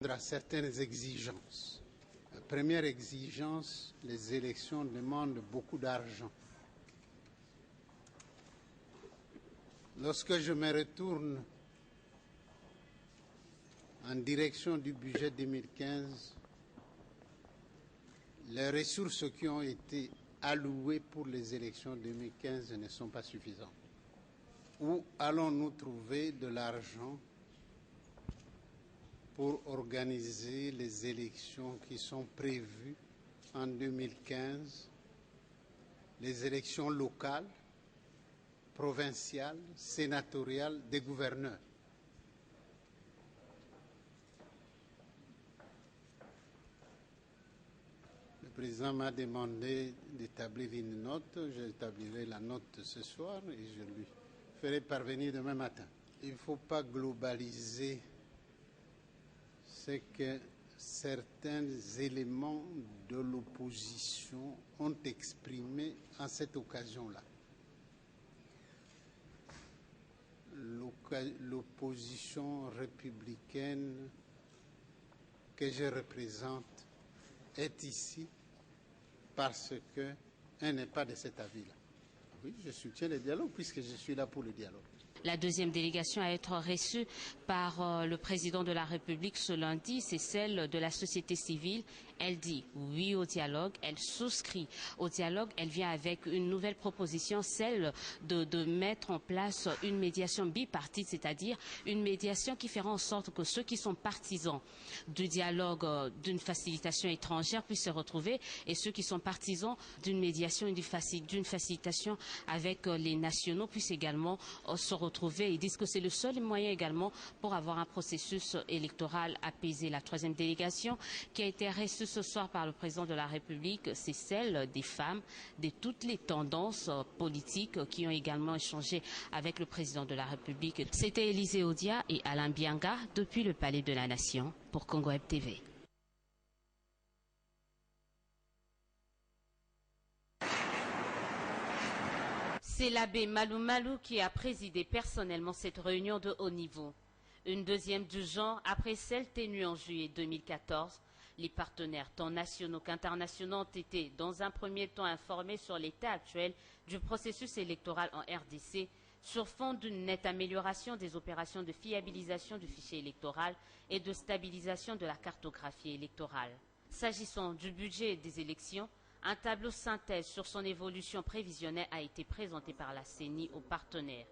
À certaines exigences. La première exigence, les élections demandent beaucoup d'argent. Lorsque je me retourne en direction du budget 2015, les ressources qui ont été allouées pour les élections 2015 ne sont pas suffisantes. Où allons-nous trouver de l'argent pour organiser les élections qui sont prévues en 2015, les élections locales, provinciales, sénatoriales, des gouverneurs? Le président m'a demandé d'établir une note. J'établirai la note ce soir et je lui ferai parvenir demain matin. Il ne faut pas globaliser c'est que certains éléments de l'opposition ont exprimé à cette occasion-là. L'opposition républicaine que je représente est ici parce qu'elle n'est pas de cet avis-là. Oui, je soutiens le dialogue puisque je suis là pour le dialogue. La deuxième délégation à être reçue par le président de la République ce lundi, c'est celle de la société civile. Elle dit oui au dialogue, elle souscrit au dialogue, elle vient avec une nouvelle proposition, celle de mettre en place une médiation bipartite, c'est-à-dire une médiation qui fera en sorte que ceux qui sont partisans du dialogue, d'une facilitation étrangère puissent se retrouver et ceux qui sont partisans d'une médiation et d'une facilitation avec les nationaux puissent également se retrouver. Ils disent que c'est le seul moyen également pour avoir un processus électoral apaisé. La troisième délégation qui a été reçue ce soir par le président de la République, c'est celle des femmes de toutes les tendances politiques qui ont également échangé avec le président de la République. C'était Élisée Odia et Alain Bianga depuis le Palais de la Nation pour Congo Web TV. C'est l'abbé Malou Malou qui a présidé personnellement cette réunion de haut niveau. Une deuxième du genre après celle tenue en juillet 2014. Les partenaires tant nationaux qu'internationaux ont été dans un premier temps informés sur l'état actuel du processus électoral en RDC sur fond d'une nette amélioration des opérations de fiabilisation du fichier électoral et de stabilisation de la cartographie électorale. S'agissant du budget des élections, un tableau synthèse sur son évolution prévisionnelle a été présenté par la CENI aux partenaires.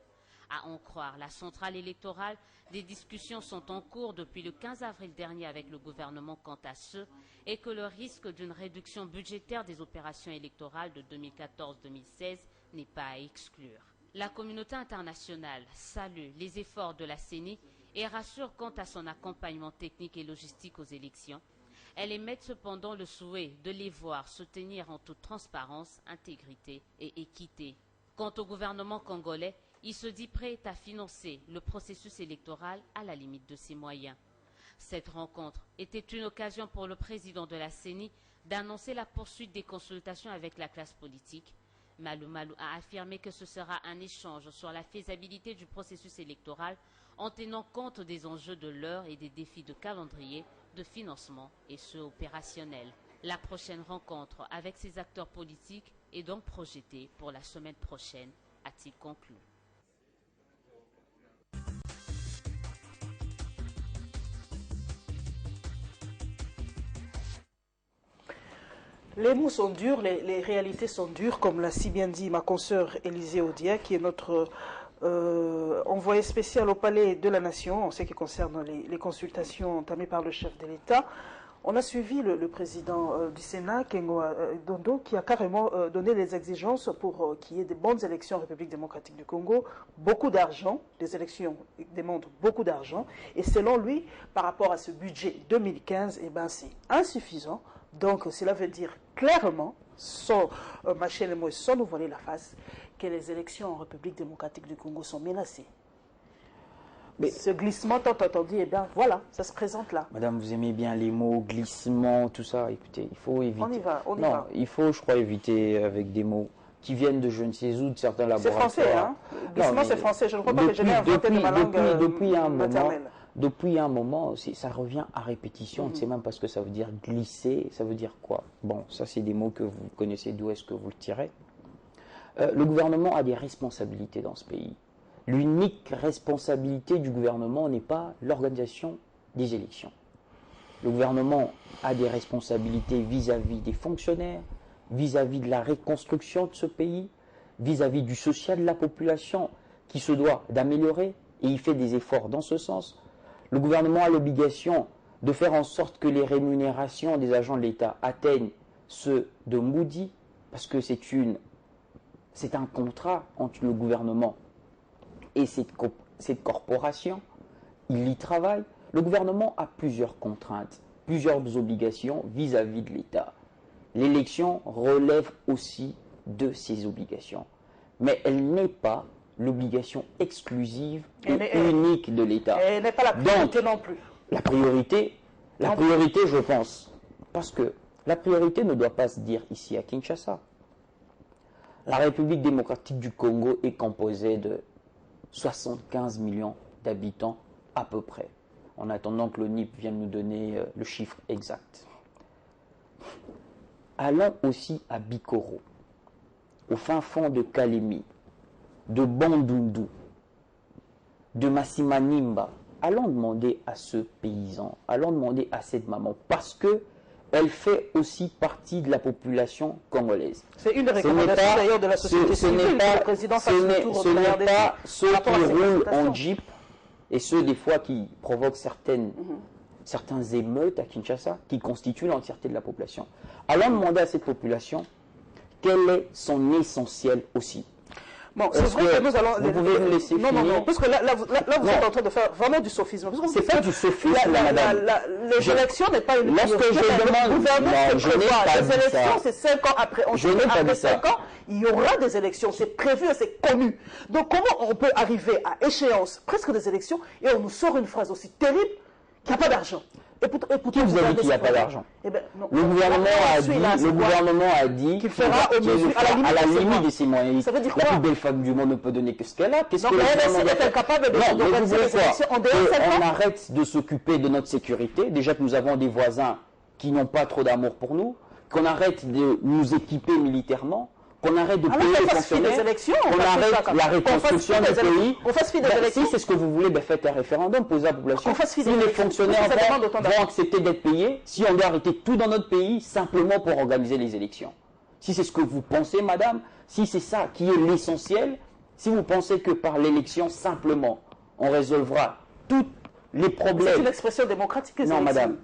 À en croire la centrale électorale, des discussions sont en cours depuis le 15 avril dernier avec le gouvernement quant à ce et que le risque d'une réduction budgétaire des opérations électorales de 2014-2016 n'est pas à exclure. La communauté internationale salue les efforts de la CENI et rassure quant à son accompagnement technique et logistique aux élections. Elle émet cependant le souhait de les voir se tenir en toute transparence, intégrité et équité. Quant au gouvernement congolais, il se dit prêt à financer le processus électoral à la limite de ses moyens. Cette rencontre était une occasion pour le président de la CENI d'annoncer la poursuite des consultations avec la classe politique. Malou Malou a affirmé que ce sera un échange sur la faisabilité du processus électoral en tenant compte des enjeux de l'heure et des défis de calendrier, de financement et ceux opérationnels. La prochaine rencontre avec ces acteurs politiques est donc projetée pour la semaine prochaine, a-t-il conclu. Les mots sont durs, les réalités sont dures, comme l'a si bien dit ma consoeur Élisée Odia, qui est notre envoyée spéciale au Palais de la Nation en ce qui concerne les consultations entamées par le chef de l'État. On a suivi le président du Sénat, Kengo Dondo, qui a carrément donné les exigences pour qu'il y ait de bonnes élections en République démocratique du Congo. Beaucoup d'argent, les élections demandent beaucoup d'argent. Et selon lui, par rapport à ce budget 2015, eh ben, c'est insuffisant. Donc cela veut dire clairement, sans mâcher les mots et sans nous voiler la face, que les élections en République démocratique du Congo sont menacées. Mais ce glissement tant entendu, eh bien voilà, ça se présente là. Madame, vous aimez bien les mots, glissement, tout ça. Écoutez, il faut éviter. On y va, on y va. va. Il faut, je crois, éviter avec des mots qui viennent de je ne sais où, de certains laboratoires. C'est français, hein? Glissement, c'est français. Je ne crois pas que je n'ai inventé de ma langue depuis un moment, maternelle. depuis un moment, ça revient à répétition. On ne sait même pas ce que ça veut dire glisser, ça veut dire quoi. Bon, ça c'est des mots que vous connaissez, d'où est-ce que vous le tirez. Le gouvernement a des responsabilités dans ce pays. L'unique responsabilité du gouvernement n'est pas l'organisation des élections. Le gouvernement a des responsabilités vis-à-vis des fonctionnaires, vis-à-vis de la reconstruction de ce pays, vis-à-vis du social de la population qui se doit d'améliorer, et il fait des efforts dans ce sens. Le gouvernement a l'obligation de faire en sorte que les rémunérations des agents de l'État atteignent ceux de Moody, parce que c'est un contrat entre le gouvernement et cette corporation. Il y travaille. Le gouvernement a plusieurs contraintes, plusieurs obligations vis-à-vis de l'État. L'élection relève aussi de ces obligations. Mais elle n'est pas l'obligation exclusive et unique de l'État. Elle n'est pas la priorité non plus. La priorité, je pense, parce que la priorité ne doit pas se dire ici à Kinshasa. La République démocratique du Congo est composée de 75 millions d'habitants à peu près, en attendant que l'ONIP vienne nous donner le chiffre exact. Allons aussi à Bikoro, au fin fond de Kalemi, de Bandundu, de Massimanimba. Allons demander à ce paysan, allons demander à cette maman, parce que elle fait aussi partie de la population congolaise. C'est une des recommandations d'ailleurs de la société civile que le président fasse le tour ce n'est pas ceux qui roulent en jeep et ceux des fois qui provoquent certains émeutes à Kinshasa qui constituent l'entièreté de la population. Allons demander à cette population quel est son essentiel aussi. Bon, c'est vrai que nous allons... Vous pouvez me laisser finir. Non, parce que là vous êtes en train de faire vraiment du sophisme. C'est pas du sophisme, madame. Les élections n'est pas une priorité. Lorsque je demande... Non, je n'ai pas dit ça. Les élections, c'est 5 ans après. Je n'ai pas dit ça. 5 ans, il y aura des élections. C'est prévu et c'est connu. Donc, comment on peut arriver à échéance, presque des élections, et on nous sort une phrase aussi terrible qu'il n'y a pas d'argent? Qui vous a dit qu'il n'y a pas d'argent? Le gouvernement a dit qu'il fera à la limite de ses moyens. Ça veut dire quoi? La plus belle femme du monde ne peut donner que ce qu'elle a. Qu'est-ce que elle est incapable d'organiser les élections en dehors de 5 ans? On arrête de s'occuper de notre sécurité. Déjà que nous avons des voisins qui n'ont pas trop d'amour pour nous, qu'on arrête de nous équiper militairement, qu'on arrête de payer les fonctionnaires, qu'on arrête la reconstruction du pays. On fasse fi des élections. Si c'est ce que vous voulez, faites un référendum, posez à la population. Si les fonctionnaires vont accepter d'être payés, si on doit arrêter tout dans notre pays simplement pour organiser les élections. Si c'est ce que vous pensez, madame, si c'est ça qui est l'essentiel, si vous pensez que par l'élection simplement, on résolvera tous les problèmes. C'est une expression démocratique. Non, madame.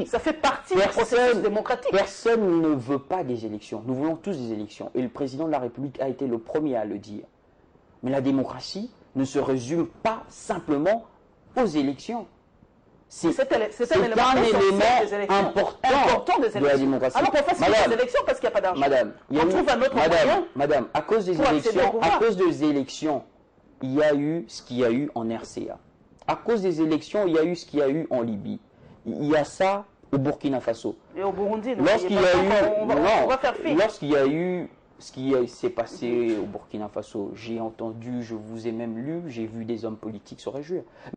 Ça fait partie du processus démocratique. Personne ne veut pas des élections. Nous voulons tous des élections. Et le président de la République a été le premier à le dire. Mais la démocratie ne se résume pas simplement aux élections. C'est un élément important de la démocratie. Alors qu'on fasse des élections parce qu'il n'y a pas d'argent. Madame, on trouve un autre moyen. Madame, à cause des élections, il y a eu ce qu'il y a eu en RCA. À cause des élections, il y a eu ce qu'il y a eu en Libye. Il y a ça au Burkina Faso. Et au Burundi, lorsqu'il y a eu ce qui s'est passé au Burkina Faso, j'ai entendu, je vous ai même lu, j'ai vu des hommes politiques se réjouir.